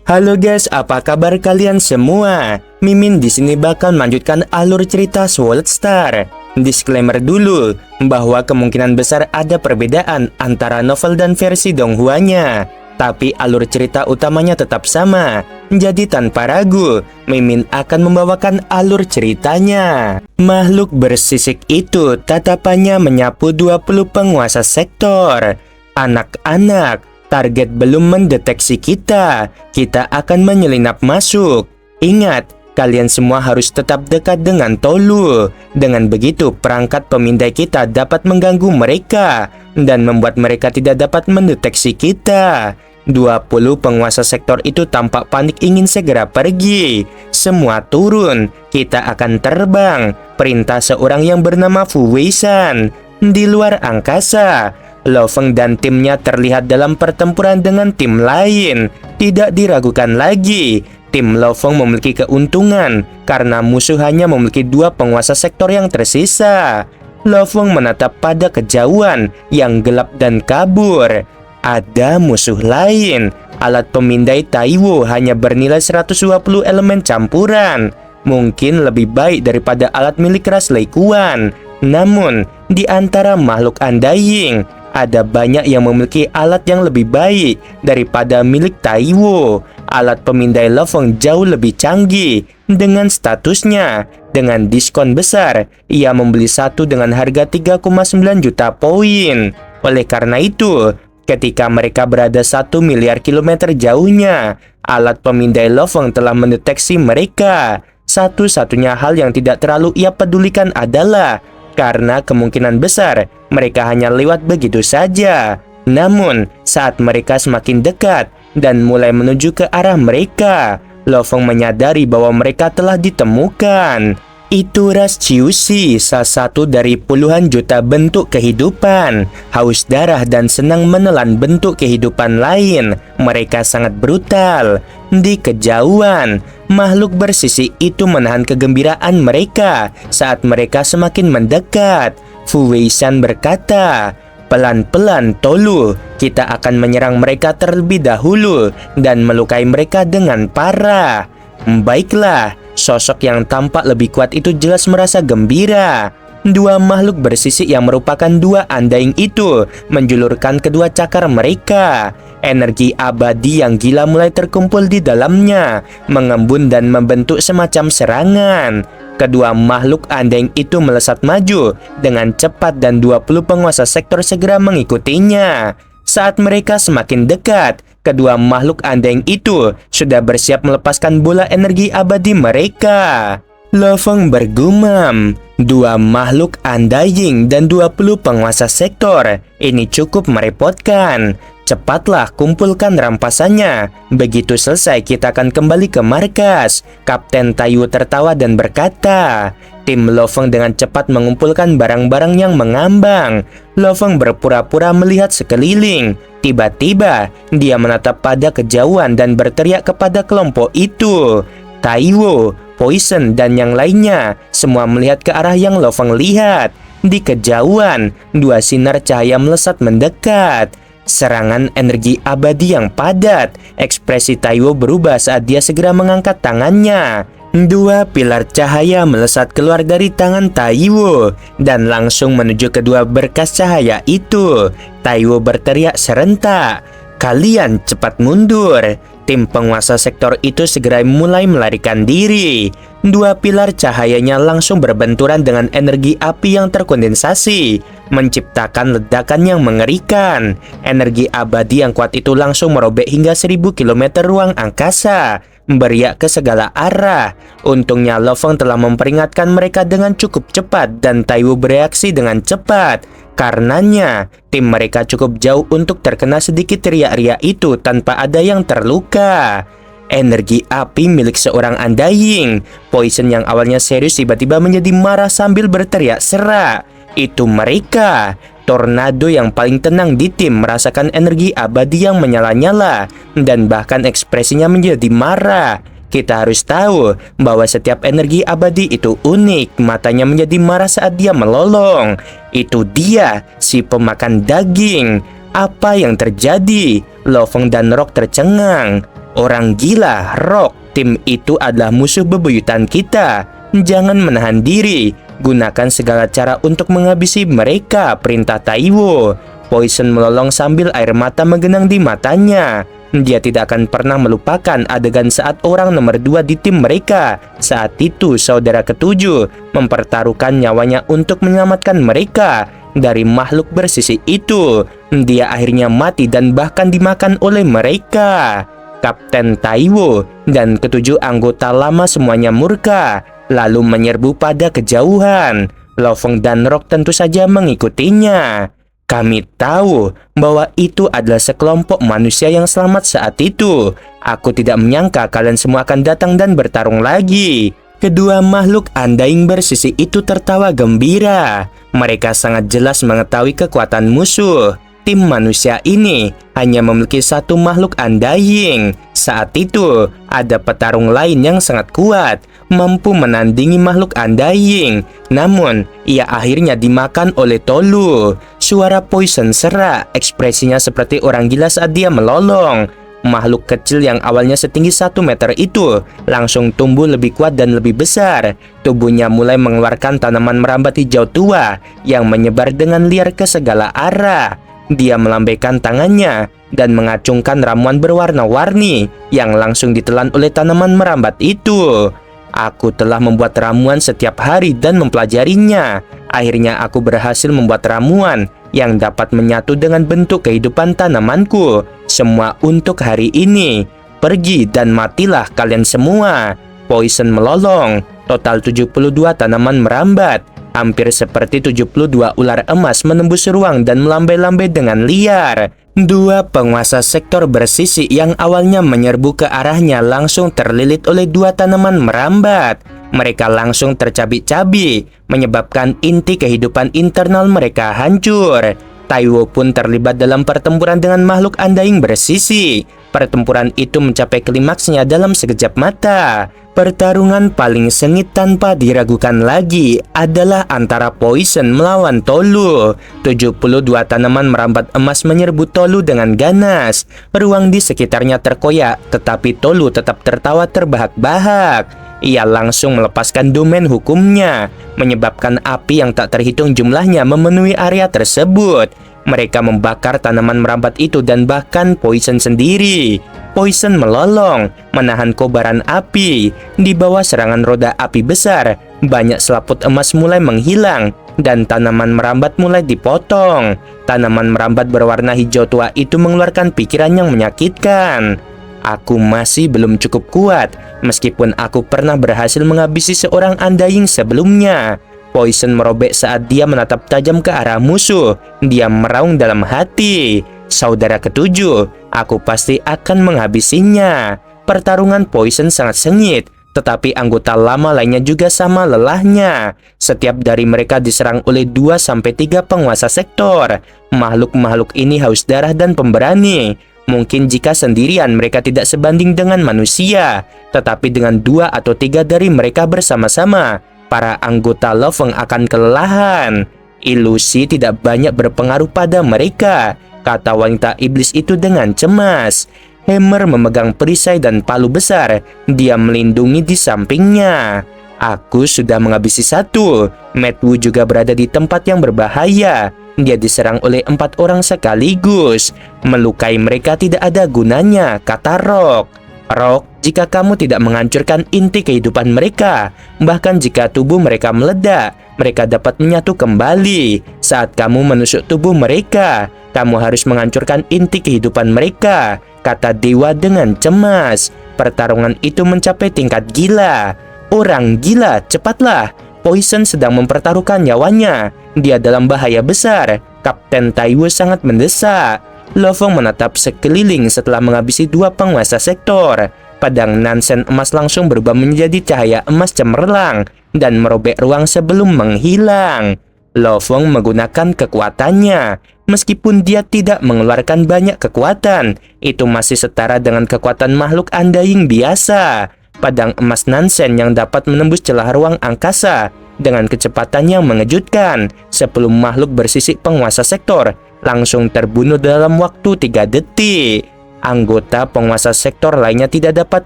Halo guys, apa kabar kalian semua? Mimin di sini bakal melanjutkan alur cerita Sword Star. Disclaimer dulu bahwa kemungkinan besar ada perbedaan antara novel dan versi Donghua-nya. Tapi alur cerita utamanya tetap sama. Jadi tanpa ragu, Mimin akan membawakan alur ceritanya. Makhluk bersisik itu tatapannya menyapu 20 penguasa sektor. Anak-anak, target belum mendeteksi kita. Kita akan menyelinap masuk. Ingat, kalian semua harus tetap dekat dengan Tolu. Dengan begitu, perangkat pemindai kita dapat mengganggu mereka dan membuat mereka tidak dapat mendeteksi kita. 20 penguasa sektor itu tampak panik ingin segera pergi. Semua turun, kita akan terbang. Perintah seorang yang bernama Fu Weisan. Di luar angkasa, Lo Feng dan timnya terlihat dalam pertempuran dengan tim lain. Tidak diragukan lagi, tim Lo Feng memiliki keuntungan karena musuh hanya memiliki 2 penguasa sektor yang tersisa. Lo Feng menatap pada kejauhan yang gelap dan kabur. Ada musuh lain. Alat pemindai Taiwo hanya bernilai 120 elemen campuran. Mungkin lebih baik daripada alat milik ras Lei Kuan. Namun, di antara makhluk Undying, ada banyak yang memiliki alat yang lebih baik daripada milik Taiwo. Alat pemindai Lo Feng jauh lebih canggih dengan statusnya. Dengan diskon besar, ia membeli satu dengan harga 3,9 juta poin. Oleh karena itu, ketika mereka berada 1 miliar kilometer jauhnya, alat pemindai Lo Feng telah mendeteksi mereka. Satu-satunya hal yang tidak terlalu ia pedulikan adalah karena kemungkinan besar mereka hanya lewat begitu saja. Namun, saat mereka semakin dekat dan mulai menuju ke arah mereka, Lo Feng menyadari bahwa mereka telah ditemukan. Itu ras Ciusi, salah satu dari puluhan juta bentuk kehidupan. Haus darah dan senang menelan bentuk kehidupan lain. Mereka sangat brutal. Di kejauhan, makhluk bersisik itu menahan kegembiraan mereka saat mereka semakin mendekat. Fu Weisan berkata, "Pelan-pelan Tolu, kita akan menyerang mereka terlebih dahulu dan melukai mereka dengan parah." Baiklah, sosok yang tampak lebih kuat itu jelas merasa gembira. 2 makhluk bersisik yang merupakan 2 Undying itu menjulurkan kedua cakar mereka. Energi abadi yang gila mulai terkumpul di dalamnya, mengembun dan membentuk semacam serangan. Kedua makhluk Undying itu melesat maju dengan cepat dan 20 penguasa sektor segera mengikutinya. Saat mereka semakin dekat, kedua makhluk Undying itu sudah bersiap melepaskan bola energi abadi mereka. Lo Feng bergumam, 2 makhluk Undying dan 20 penguasa sektor. Ini cukup merepotkan. Cepatlah kumpulkan rampasannya. Begitu selesai kita akan kembali ke markas. Kapten Taiwo tertawa dan berkata. Tim Lo Feng dengan cepat mengumpulkan barang-barang yang mengambang. Lo Feng berpura-pura melihat sekeliling. Tiba-tiba, dia menatap pada kejauhan dan berteriak kepada kelompok itu. Taiwo, Poison, dan yang lainnya semua melihat ke arah yang Lo Feng lihat. Di kejauhan, 2 sinar cahaya melesat mendekat. Serangan energi abadi yang padat. Ekspresi Taiwo berubah saat dia segera mengangkat tangannya. 2 pilar cahaya melesat keluar dari tangan Taiwo dan langsung menuju kedua berkas cahaya itu. Taiwo berteriak serentak, "Kalian cepat mundur!" Tim penguasa sektor itu segera mulai melarikan diri. 2 pilar cahayanya langsung berbenturan dengan energi api yang terkondensasi, menciptakan ledakan yang mengerikan. Energi abadi yang kuat itu langsung merobek hingga 1000 km ruang angkasa, beriak ke segala arah. Untungnya Lo Feng telah memperingatkan mereka dengan cukup cepat dan Taiwo bereaksi dengan cepat. Karenanya, tim mereka cukup jauh untuk terkena sedikit riak-riak itu tanpa ada yang terluka. Energi api milik seorang Undying. Poison yang awalnya serius tiba-tiba menjadi marah sambil berteriak serak. Itu mereka. Tornado yang paling tenang di tim merasakan energi abadi yang menyala-nyala dan bahkan ekspresinya menjadi marah. Kita harus tahu bahwa setiap energi abadi itu unik. Matanya menjadi marah saat dia melolong. Itu dia, si pemakan daging. Apa yang terjadi? Lo Feng dan Rock tercengang. Orang gila, Rock. Tim itu adalah musuh bebuyutan kita. Jangan menahan diri. Gunakan segala cara untuk menghabisi mereka, perintah Taiwo. Poison melolong sambil air mata menggenang di matanya. Dia tidak akan pernah melupakan adegan saat orang nomor 2 di tim mereka. Saat itu saudara ketujuh mempertaruhkan nyawanya untuk menyelamatkan mereka dari makhluk bersisi itu. Dia akhirnya mati dan bahkan dimakan oleh mereka. Kapten Taiwo dan ketujuh anggota lama semuanya murka, lalu menyerbu pada kejauhan. Lo Feng dan Rock tentu saja mengikutinya. Kami tahu bahwa itu adalah sekelompok manusia yang selamat saat itu. Aku tidak menyangka kalian semua akan datang dan bertarung lagi. Kedua makhluk andaing bersisi itu tertawa gembira. Mereka sangat jelas mengetahui kekuatan musuh. Tim manusia ini hanya memiliki satu makhluk andaing. Saat itu, ada petarung lain yang sangat kuat, mampu menandingi makhluk andaing. Namun, ia akhirnya dimakan oleh Tolu. Suara Poison serak, ekspresinya seperti orang gila saat dia melolong. Makhluk kecil yang awalnya setinggi 1 meter itu langsung tumbuh lebih kuat dan lebih besar. Tubuhnya mulai mengeluarkan tanaman merambat hijau tua yang menyebar dengan liar ke segala arah. Dia melambaikan tangannya dan mengacungkan ramuan berwarna-warni yang langsung ditelan oleh tanaman merambat itu. Aku telah membuat ramuan setiap hari dan mempelajarinya. Akhirnya aku berhasil membuat ramuan yang dapat menyatu dengan bentuk kehidupan tanamanku. Semua untuk hari ini. Pergi dan matilah kalian semua. Poison melolong. Total 72 tanaman merambat. Hampir seperti 72 ular emas menembus ruang dan melambai-lambai dengan liar. Dua penguasa sektor bersisi yang awalnya menyerbu ke arahnya langsung terlilit oleh dua tanaman merambat. Mereka langsung tercabik-cabik, menyebabkan inti kehidupan internal mereka hancur. Taiwo pun terlibat dalam pertempuran dengan makhluk andaing bersisi. Pertempuran itu mencapai klimaksnya dalam sekejap mata. Pertarungan paling sengit tanpa diragukan lagi adalah antara Poison melawan Tolu. 72 tanaman merambat emas menyerbu Tolu dengan ganas. Ruang di sekitarnya terkoyak, tetapi Tolu tetap tertawa terbahak-bahak. Ia langsung melepaskan domain hukumnya, menyebabkan api yang tak terhitung jumlahnya memenuhi area tersebut. Mereka membakar tanaman merambat itu dan bahkan Poison sendiri. Poison melolong, menahan kobaran api. Di bawah serangan roda api besar, banyak selaput emas mulai menghilang dan tanaman merambat mulai dipotong. Tanaman merambat berwarna hijau tua itu mengeluarkan pikiran yang menyakitkan. Aku masih belum cukup kuat, meskipun aku pernah berhasil menghabisi seorang andaing sebelumnya. Poison merobek saat dia menatap tajam ke arah musuh. Dia meraung dalam hati. Saudara ketujuh, aku pasti akan menghabisinya. Pertarungan Poison sangat sengit, tetapi anggota lama lainnya juga sama lelahnya. Setiap dari mereka diserang oleh 2-3 penguasa sektor. Makhluk-makhluk ini haus darah dan pemberani. Mungkin jika sendirian mereka tidak sebanding dengan manusia, tetapi dengan 2 atau 3 dari mereka bersama-sama, para anggota Lo Feng akan kelelahan. Ilusi tidak banyak berpengaruh pada mereka, kata wanita iblis itu dengan cemas. Hammer memegang perisai dan palu besar. Dia melindungi di sampingnya. Aku sudah menghabisi satu. Matt Wu juga berada di tempat yang berbahaya. Dia diserang oleh 4 orang sekaligus. Melukai mereka tidak ada gunanya, kata Rock. Rock, jika kamu tidak menghancurkan inti kehidupan mereka, bahkan jika tubuh mereka meledak, mereka dapat menyatu kembali. Saat kamu menusuk tubuh mereka, kamu harus menghancurkan inti kehidupan mereka, kata dewa dengan cemas. Pertarungan itu mencapai tingkat gila. Orang gila, cepatlah. Poison sedang mempertaruhkan nyawanya. Dia dalam bahaya besar. Kapten Taiwo sangat mendesak. Lo Feng menatap sekeliling setelah menghabisi 2 penguasa sektor. Pedang Nansen emas langsung berubah menjadi cahaya emas cemerlang dan merobek ruang sebelum menghilang. Lo Feng menggunakan kekuatannya. Meskipun dia tidak mengeluarkan banyak kekuatan, itu masih setara dengan kekuatan makhluk andaing biasa. Padang emas Nansen yang dapat menembus celah ruang angkasa dengan kecepatan yang mengejutkan. 10 makhluk bersisik penguasa sektor langsung terbunuh dalam waktu 3 detik. Anggota penguasa sektor lainnya tidak dapat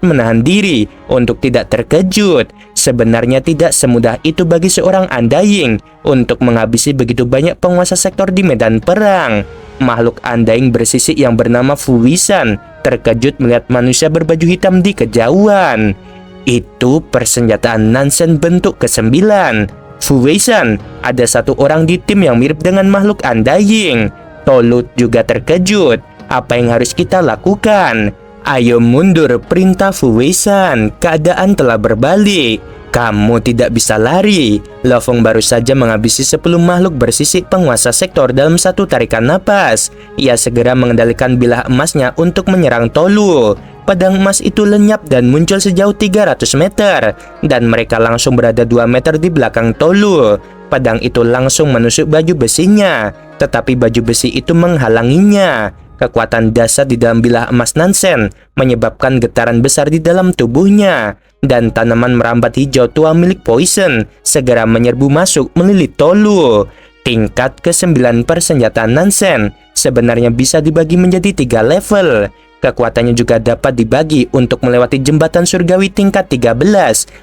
menahan diri untuk tidak terkejut. Sebenarnya tidak semudah itu bagi seorang Undying untuk menghabisi begitu banyak penguasa sektor di medan perang. Makhluk Undying bersisik yang bernama Fu Weishan terkejut melihat manusia berbaju hitam di kejauhan. Itu persenjataan Nansen bentuk ke-9. Fu Weishan, ada satu orang di tim yang mirip dengan makhluk Undying. Tolut juga terkejut. Apa yang harus kita lakukan? Ayo mundur, perintah Fu Weishan. Keadaan telah berbalik. Kamu tidak bisa lari. Lo Fong baru saja menghabisi 10 makhluk bersisik penguasa sektor dalam satu tarikan napas. Ia segera mengendalikan bilah emasnya untuk menyerang Tolu. Pedang emas itu lenyap dan muncul sejauh 300 meter. Dan mereka langsung berada 2 meter di belakang Tolu. Pedang itu langsung menusuk baju besinya. Tetapi baju besi itu menghalanginya. Kekuatan dasar di dalam bilah emas Nansen menyebabkan getaran besar di dalam tubuhnya. Dan tanaman merambat hijau tua milik Poison segera menyerbu masuk melilit Tolu. Tingkat ke-9 persenjataan Nansen sebenarnya bisa dibagi menjadi 3 level. Kekuatannya juga dapat dibagi untuk melewati jembatan surgawi tingkat 13,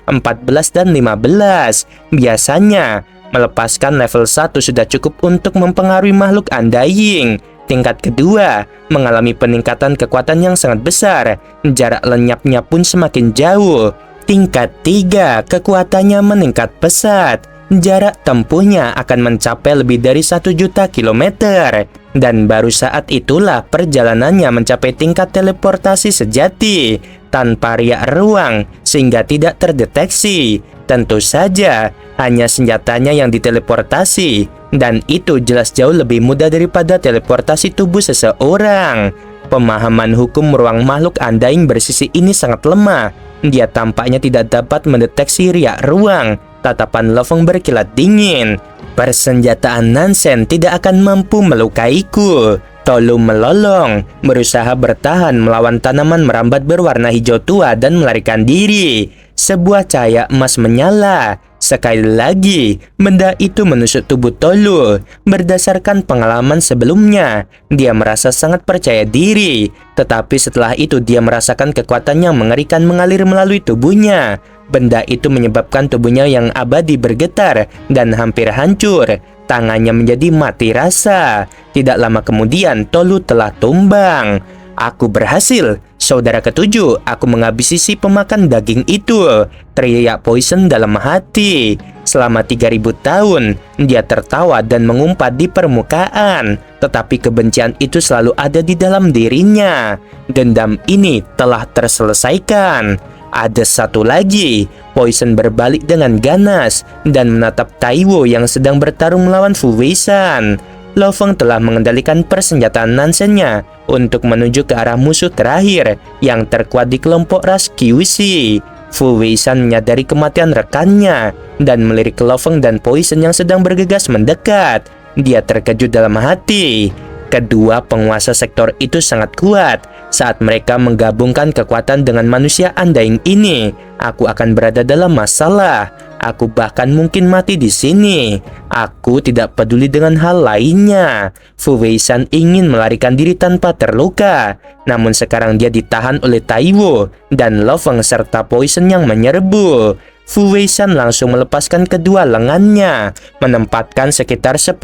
14, dan 15. Biasanya, melepaskan level 1 sudah cukup untuk mempengaruhi makhluk Undying. Tingkat kedua, mengalami peningkatan kekuatan yang sangat besar. Jarak lenyapnya pun semakin jauh. Tingkat 3, kekuatannya meningkat pesat. Jarak tempuhnya akan mencapai lebih dari 1 juta kilometer. Dan baru saat itulah perjalanannya mencapai tingkat teleportasi sejati, tanpa riak ruang, sehingga tidak terdeteksi. Tentu saja, hanya senjatanya yang diteleportasi, dan itu jelas jauh lebih mudah daripada teleportasi tubuh seseorang. Pemahaman hukum ruang makhluk Undying bersisik ini sangat lemah. Dia tampaknya tidak dapat mendeteksi riak ruang. Tatapan Lo Fong berkilat dingin. Persenjataan Nansen tidak akan mampu melukaiku. Tolu melolong, berusaha bertahan melawan tanaman merambat berwarna hijau tua dan melarikan diri. Sebuah cahaya emas menyala. Sekali lagi, benda itu menusuk tubuh Tolu. Berdasarkan pengalaman sebelumnya, dia merasa sangat percaya diri. Tetapi setelah itu dia merasakan kekuatan yang mengerikan mengalir melalui tubuhnya. Benda itu menyebabkan tubuhnya yang abadi bergetar dan hampir hancur. Tangannya menjadi mati rasa. Tidak lama kemudian, Tolu telah tumbang. Aku berhasil. Saudara ketujuh, aku menghabisi si pemakan daging itu. Teriak Poison dalam hati. Selama 3000 tahun, dia tertawa dan mengumpat di permukaan. Tetapi kebencian itu selalu ada di dalam dirinya. Dendam ini telah terselesaikan. Ada satu lagi. Poison berbalik dengan ganas dan menatap Taiwo yang sedang bertarung melawan Fu Weishan. Lo Fong telah mengendalikan persenjataan Nansennya untuk menuju ke arah musuh terakhir yang terkuat di kelompok ras Kyushi. Fu Weishan menyadari kematian rekannya dan melirik Lo Fong dan Poison yang sedang bergegas mendekat. Dia terkejut dalam hati. Kedua penguasa sektor itu sangat kuat. Saat mereka menggabungkan kekuatan dengan manusia Undying ini, aku akan berada dalam masalah. Aku bahkan mungkin mati di sini. Aku tidak peduli dengan hal lainnya. Fu Weishan ingin melarikan diri tanpa terluka. Namun sekarang dia ditahan oleh Taiwo dan Lo Fong serta Poison yang menyerbu. Fu Weishan langsung melepaskan kedua lengannya, menempatkan sekitar 10%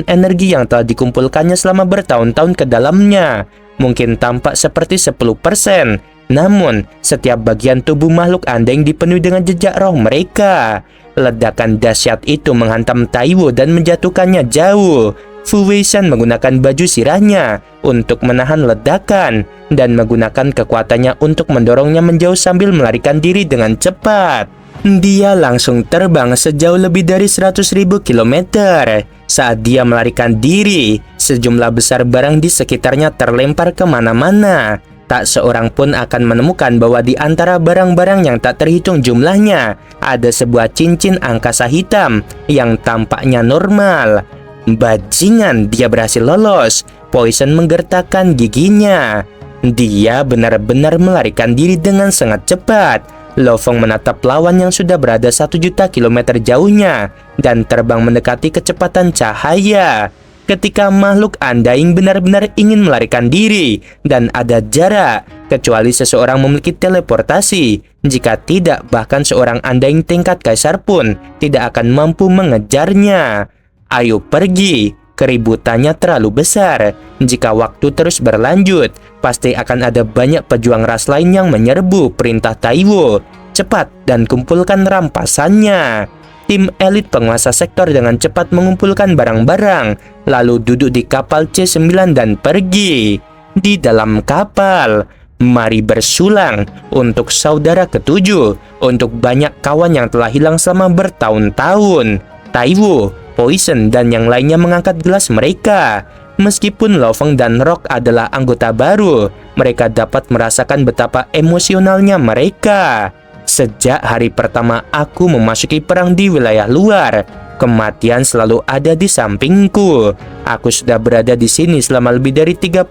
energi yang telah dikumpulkannya selama bertahun-tahun ke dalamnya. Mungkin tampak seperti 10%, namun setiap bagian tubuh makhluk Undying dipenuhi dengan jejak roh mereka. Ledakan dahsyat itu menghantam Taiwo dan menjatuhkannya jauh. Fu Weishan menggunakan baju sirahnya untuk menahan ledakan dan menggunakan kekuatannya untuk mendorongnya menjauh sambil melarikan diri dengan cepat. Dia langsung terbang sejauh lebih dari 100.000 kilometer. Saat dia melarikan diri, sejumlah besar barang di sekitarnya terlempar kemana-mana. Tak seorang pun akan menemukan bahwa di antara barang-barang yang tak terhitung jumlahnya, ada sebuah cincin angkasa hitam yang tampaknya normal. Bajingan, dia berhasil lolos. Poison menggertakkan giginya. Dia benar-benar melarikan diri dengan sangat cepat. Lo Feng menatap lawan yang sudah berada 1 juta kilometer jauhnya dan terbang mendekati kecepatan cahaya. Ketika makhluk Undying benar-benar ingin melarikan diri dan ada jarak, kecuali seseorang memiliki teleportasi. Jika tidak, bahkan seorang Undying tingkat kaisar pun tidak akan mampu mengejarnya. Ayo pergi, keributannya terlalu besar. Jika waktu terus berlanjut, pasti akan ada banyak pejuang ras lain yang menyerbu perintah Taiwo. Cepat dan kumpulkan rampasannya. Tim elit penguasa sektor dengan cepat mengumpulkan barang-barang, lalu duduk di kapal C9 dan pergi. Di dalam kapal, mari bersulang untuk saudara ketujuh, untuk banyak kawan yang telah hilang selama bertahun-tahun. Taiwo, Poison, dan yang lainnya mengangkat gelas mereka. Meskipun Lo Feng dan Rock adalah anggota baru, mereka dapat merasakan betapa emosionalnya mereka. Sejak hari pertama aku memasuki perang di wilayah luar, kematian selalu ada di sampingku. Aku sudah berada di sini selama lebih dari 30.000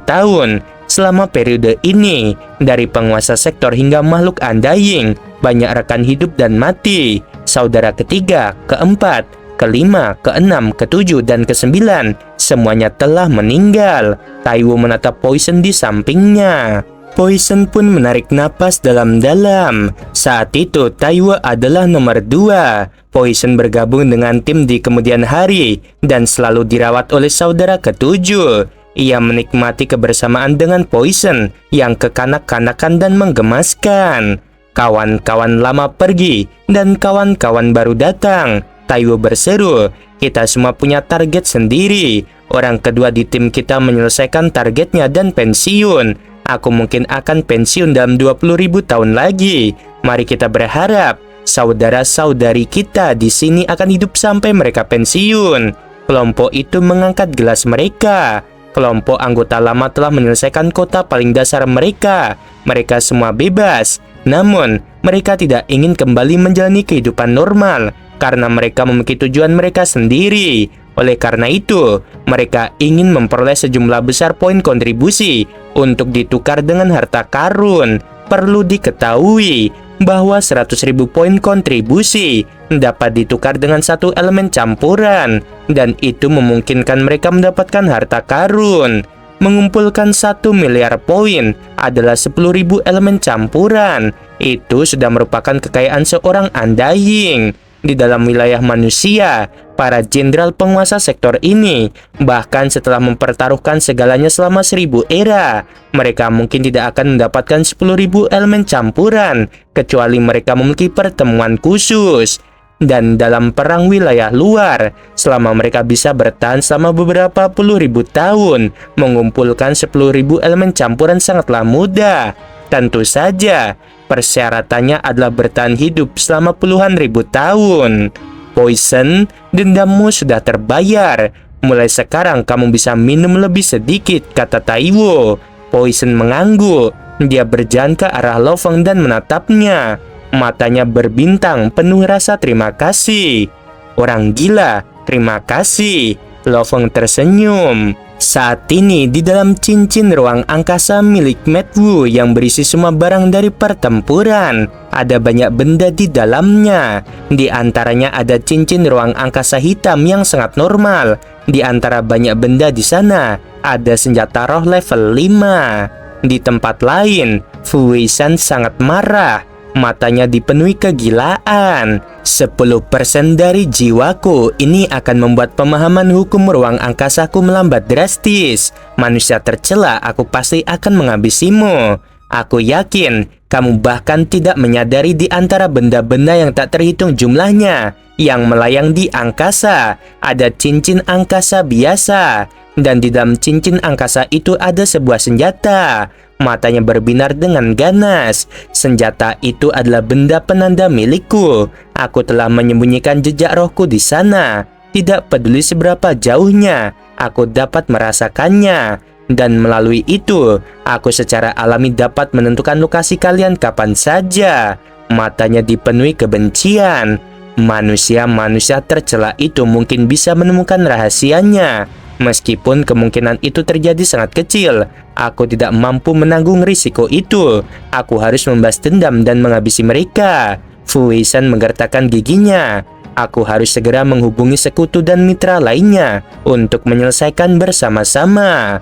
tahun. Selama periode ini, dari penguasa sektor hingga makhluk Undying, banyak rekan hidup dan mati. Saudara ketiga, keempat, kelima, keenam, ketujuh, dan kesembilan, semuanya telah meninggal. Taiwo menatap Poison di sampingnya. Poison pun menarik napas dalam-dalam. Saat itu Taiwo adalah nomor 2. Poison bergabung dengan tim di kemudian hari dan selalu dirawat oleh saudara ketujuh. Ia menikmati kebersamaan dengan Poison yang kekanak-kanakan dan menggemaskan. Kawan-kawan lama pergi dan kawan-kawan baru datang. Taiwo berseru, "Kita semua punya target sendiri. Orang kedua di tim kita menyelesaikan targetnya dan pensiun. Aku mungkin akan pensiun dalam 20.000 tahun lagi. Mari kita berharap saudara-saudari kita di sini akan hidup sampai mereka pensiun." Kelompok itu mengangkat gelas mereka. Kelompok anggota lama telah menyelesaikan kota paling dasar mereka. Mereka semua bebas. Namun, mereka tidak ingin kembali menjalani kehidupan normal karena mereka memiliki tujuan mereka sendiri. Oleh karena itu, mereka ingin memperoleh sejumlah besar poin kontribusi untuk ditukar dengan harta karun. Perlu diketahui bahwa 100.000 poin kontribusi dapat ditukar dengan 1 elemen campuran, dan itu memungkinkan mereka mendapatkan harta karun. Mengumpulkan 1 miliar poin adalah 10.000 elemen campuran. Itu sudah merupakan kekayaan seorang Undying. Di dalam wilayah manusia, para jenderal penguasa sektor ini, bahkan setelah mempertaruhkan segalanya selama 1000 era, mereka mungkin tidak akan mendapatkan 10.000 elemen campuran, kecuali mereka memiliki pertemuan khusus. Dan dalam perang wilayah luar, selama mereka bisa bertahan selama beberapa puluh ribu tahun, mengumpulkan 10.000 elemen campuran sangatlah mudah. Tentu saja, persyaratannya adalah bertahan hidup selama puluhan ribu tahun. Poison, dendammu sudah terbayar. Mulai sekarang kamu bisa minum lebih sedikit, kata Taiwo. Poison mengangguk. Dia berjalan ke arah Lo Feng dan menatapnya. Matanya berbintang penuh rasa terima kasih. Orang gila, terima kasih. Lo Feng tersenyum. Saat ini di dalam cincin ruang angkasa milik Matt Wu yang berisi semua barang dari pertempuran, ada banyak benda di dalamnya. Di antaranya ada cincin ruang angkasa hitam yang sangat normal. Di antara banyak benda di sana, ada senjata roh level 5. Di tempat lain, Fu Weishan sangat marah. Matanya dipenuhi kegilaan. 10% dari jiwaku ini akan membuat pemahaman hukum ruang angkasaku melambat drastis. Manusia tercela, aku pasti akan menghabisimu. Aku yakin kamu bahkan tidak menyadari di antara benda-benda yang tak terhitung jumlahnya yang melayang di angkasa, ada cincin angkasa biasa. Dan di dalam cincin angkasa itu ada sebuah senjata. Matanya berbinar dengan ganas. Senjata itu adalah benda penanda milikku. Aku telah menyembunyikan jejak rohku di sana. Tidak peduli seberapa jauhnya, aku dapat merasakannya. Dan melalui itu, aku secara alami dapat menentukan lokasi kalian kapan saja. Matanya dipenuhi kebencian. Manusia-manusia tercela itu mungkin bisa menemukan rahasianya. Meskipun kemungkinan itu terjadi sangat kecil, aku tidak mampu menanggung risiko itu. Aku harus membalas dendam dan menghabisi mereka. Fu Weishan menggertakkan giginya. Aku harus segera menghubungi sekutu dan mitra lainnya untuk menyelesaikan bersama-sama.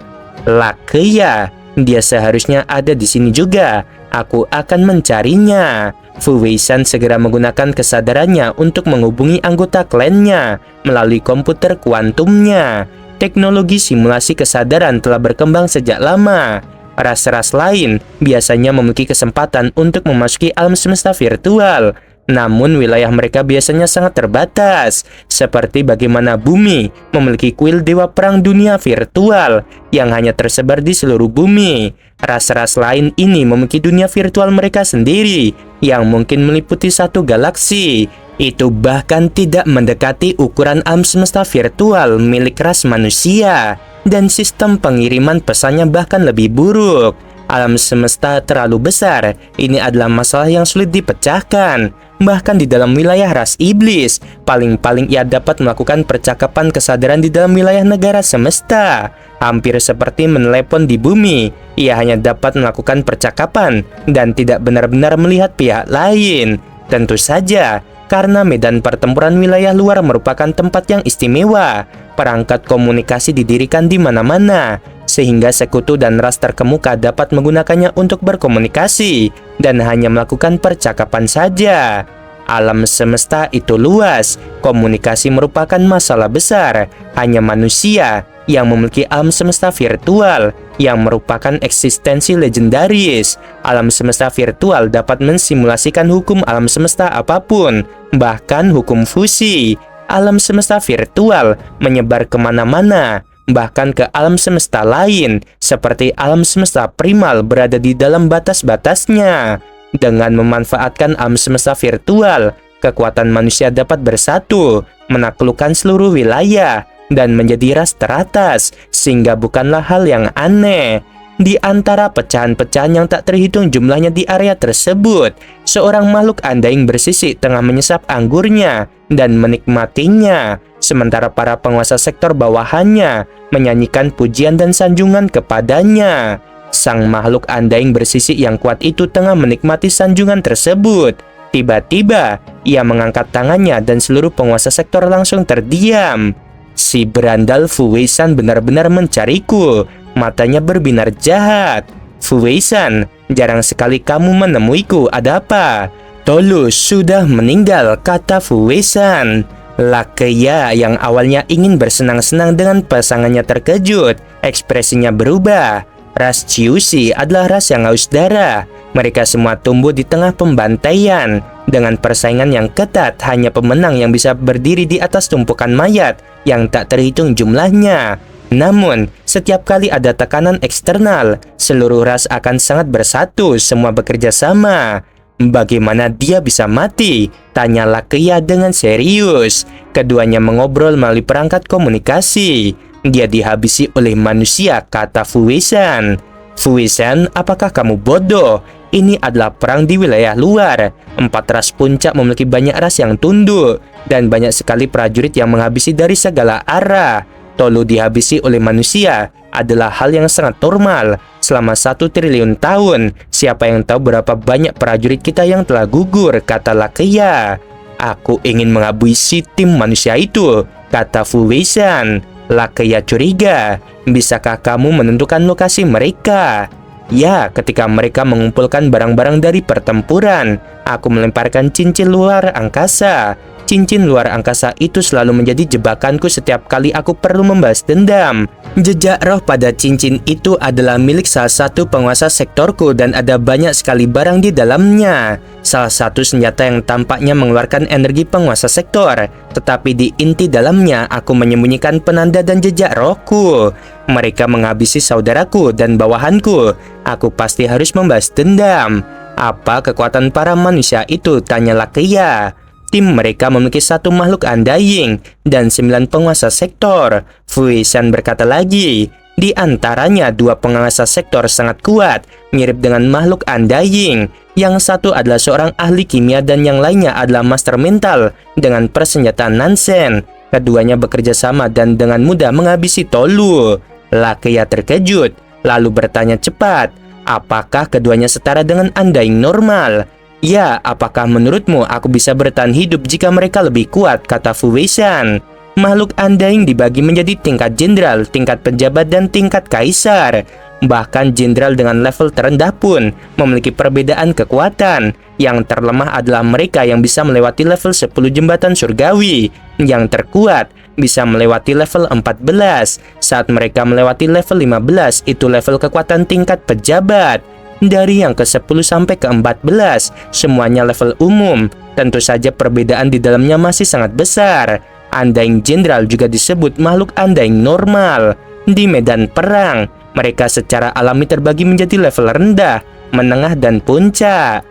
Lakeya, dia seharusnya ada di sini juga. Aku akan mencarinya. Fu Weishan segera menggunakan kesadarannya untuk menghubungi anggota klannya melalui komputer kuantumnya. Teknologi simulasi kesadaran telah berkembang sejak lama. Ras-ras lain biasanya memiliki kesempatan untuk memasuki alam semesta virtual. Namun wilayah mereka biasanya sangat terbatas, seperti bagaimana bumi memiliki kuil dewa perang dunia virtual yang hanya tersebar di seluruh bumi. Ras-ras lain ini memiliki dunia virtual mereka sendiri yang mungkin meliputi satu galaksi. Itu bahkan tidak mendekati ukuran alam semesta virtual milik ras manusia, dan sistem pengiriman pesannya bahkan lebih buruk. Alam semesta terlalu besar, ini adalah masalah yang sulit dipecahkan. Bahkan di dalam wilayah ras iblis, paling-paling ia dapat melakukan percakapan kesadaran di dalam wilayah negara semesta. Hampir seperti menelepon di bumi, ia hanya dapat melakukan percakapan dan tidak benar-benar melihat pihak lain. Tentu saja, karena medan pertempuran wilayah luar merupakan tempat yang istimewa, perangkat komunikasi didirikan di mana-mana, sehingga sekutu dan ras terkemuka dapat menggunakannya untuk berkomunikasi dan hanya melakukan percakapan saja. Alam semesta itu luas, komunikasi merupakan masalah besar. Hanya manusia yang memiliki alam semesta virtual yang merupakan eksistensi legendaris. Alam semesta virtual dapat mensimulasikan hukum alam semesta apapun, bahkan hukum fusi. Alam semesta virtual menyebar kemana-mana, bahkan ke alam semesta lain, seperti alam semesta primal berada di dalam batas-batasnya. Dengan memanfaatkan alam semesta virtual, kekuatan manusia dapat bersatu, menaklukkan seluruh wilayah, dan menjadi ras teratas, sehingga bukanlah hal yang aneh. Di antara pecahan-pecahan yang tak terhitung jumlahnya di area tersebut, seorang makhluk andaing bersisik tengah menyesap anggurnya dan menikmatinya, sementara para penguasa sektor bawahannya menyanyikan pujian dan sanjungan kepadanya. Sang makhluk andaing bersisik yang kuat itu tengah menikmati sanjungan tersebut. Tiba-tiba, ia mengangkat tangannya dan seluruh penguasa sektor langsung terdiam. Si berandal Fu Weishan benar-benar mencariku. Matanya berbinar jahat. Fu Weishan, jarang sekali kamu menemuiku, ada apa? Tulus sudah meninggal, kata Fu Weishan. Lakeya yang awalnya ingin bersenang-senang dengan pasangannya terkejut. Ekspresinya berubah. Ras Ciusi adalah ras yang haus darah. Mereka semua tumbuh di tengah pembantaian. Dengan persaingan yang ketat, hanya pemenang yang bisa berdiri di atas tumpukan mayat yang tak terhitung jumlahnya. Namun, setiap kali ada tekanan eksternal, seluruh ras akan sangat bersatu, semua bekerja sama. Bagaimana dia bisa mati? Tanya Lakeya dengan serius. Keduanya mengobrol melalui perangkat komunikasi. Dia dihabisi oleh manusia, kata Fu Weishan. Fu Weishan, apakah kamu bodoh? Ini adalah perang di wilayah luar. 4 ras puncak memiliki banyak ras yang tunduk, dan banyak sekali prajurit yang menghabisi dari segala arah. Tolu dihabisi oleh manusia adalah hal yang sangat normal. Selama 1 triliun tahun, siapa yang tahu berapa banyak prajurit kita yang telah gugur, kata Lakeya. Aku ingin menghabisi tim manusia itu, kata Fu Weishan. Lakeya curiga, bisakah kamu menentukan lokasi mereka? Ya, ketika mereka mengumpulkan barang-barang dari pertempuran, aku melemparkan cincin luar angkasa. Cincin luar angkasa itu selalu menjadi jebakanku setiap kali aku perlu membalas dendam. Jejak roh pada cincin itu adalah milik salah satu penguasa sektorku dan ada banyak sekali barang di dalamnya. Salah satu senjata yang tampaknya mengeluarkan energi penguasa sektor, tetapi di inti dalamnya aku menyembunyikan penanda dan jejak rohku. Mereka menghabisi saudaraku dan bawahanku. Aku pasti harus membalas dendam. Apa kekuatan para manusia itu? Tanya Lakeya. Tim mereka memiliki 1 makhluk undying dan 9 penguasa sektor. Fu Weishan berkata lagi, di antaranya 2 penguasa sektor sangat kuat, mirip dengan makhluk undying. Yang satu adalah seorang ahli kimia dan yang lainnya adalah master mental dengan persenjataan Nansen. Keduanya bekerja sama dan dengan mudah menghabisi Tolu. Lakeya terkejut, lalu bertanya cepat, apakah keduanya setara dengan Undying normal? Ya, apakah menurutmu aku bisa bertahan hidup jika mereka lebih kuat, kata Fu Weishan. Makhluk Undying dibagi menjadi tingkat jenderal, tingkat pejabat, dan tingkat kaisar. Bahkan jenderal dengan level terendah pun memiliki perbedaan kekuatan. Yang terlemah adalah mereka yang bisa melewati level 10 jembatan surgawi. Yang terkuat bisa melewati level 14. Saat mereka melewati level 15, itu level kekuatan tingkat pejabat. Dari yang ke-10 sampai ke-14, semuanya level umum. Tentu saja perbedaan di dalamnya masih sangat besar. Undying General juga disebut makhluk Undying normal. Di medan perang, mereka secara alami terbagi menjadi level rendah, menengah, dan puncak.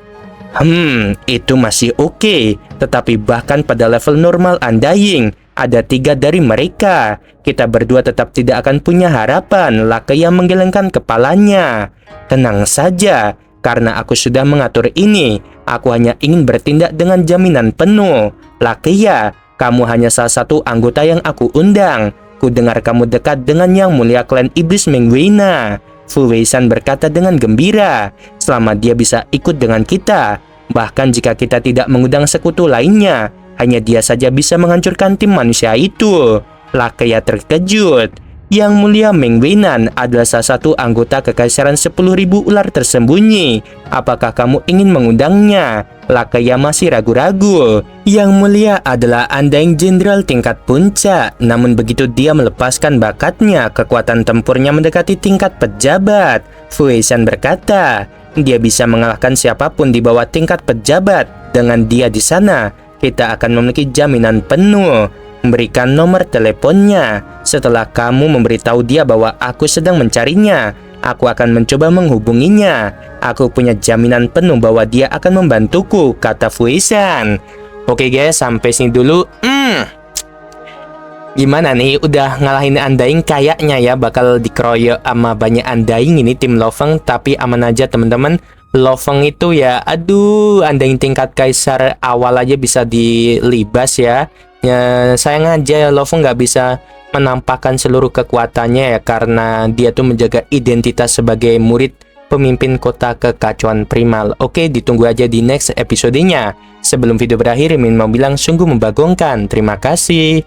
Itu masih oke. Tetapi bahkan pada level normal Undying, ada 3 dari mereka. Kita berdua tetap tidak akan punya harapan, Lakeya menggelengkan kepalanya. Tenang saja, karena aku sudah mengatur ini. Aku hanya ingin bertindak dengan jaminan penuh. Lakeya, kamu hanya salah satu anggota yang aku undang. Ku dengar kamu dekat dengan Yang Mulia Klan Iblis Mengwena. Fu Weishan berkata dengan gembira, selama dia bisa ikut dengan kita. Bahkan jika kita tidak mengundang sekutu lainnya, hanya dia saja bisa menghancurkan tim manusia itu. Lakeya terkejut. Yang Mulia Mengwenan adalah salah satu anggota kekaisaran 10.000 ular tersembunyi. Apakah kamu ingin mengundangnya? Lakeya masih ragu-ragu. Yang Mulia adalah Undying General tingkat puncak. Namun begitu dia melepaskan bakatnya, kekuatan tempurnya mendekati tingkat pejabat. Fu Weishan berkata, dia bisa mengalahkan siapapun di bawah tingkat pejabat. Dengan dia di sana, kita akan memiliki jaminan penuh. Berikan nomor teleponnya. Setelah kamu memberitahu dia bahwa aku sedang mencarinya, aku akan mencoba menghubunginya. Aku punya jaminan penuh bahwa dia akan membantuku, kata Fu Weishan. Oke guys, sampai sini dulu. Gimana nih, udah ngalahin Undying? Kayaknya ya bakal dikeroyok sama banyak Undying ini tim Lo Feng. Tapi aman aja teman-teman. Lo Feng itu ya, aduh, Undying tingkat kaisar awal aja bisa dilibas ya. Ya sayang aja Lo Feng nggak bisa menampakkan seluruh kekuatannya ya, karena dia tuh menjaga identitas sebagai murid pemimpin kota kekacauan primal. Oke, ditunggu aja di next episodenya. Sebelum video berakhir, Min mau bilang sungguh membagongkan. Terima kasih.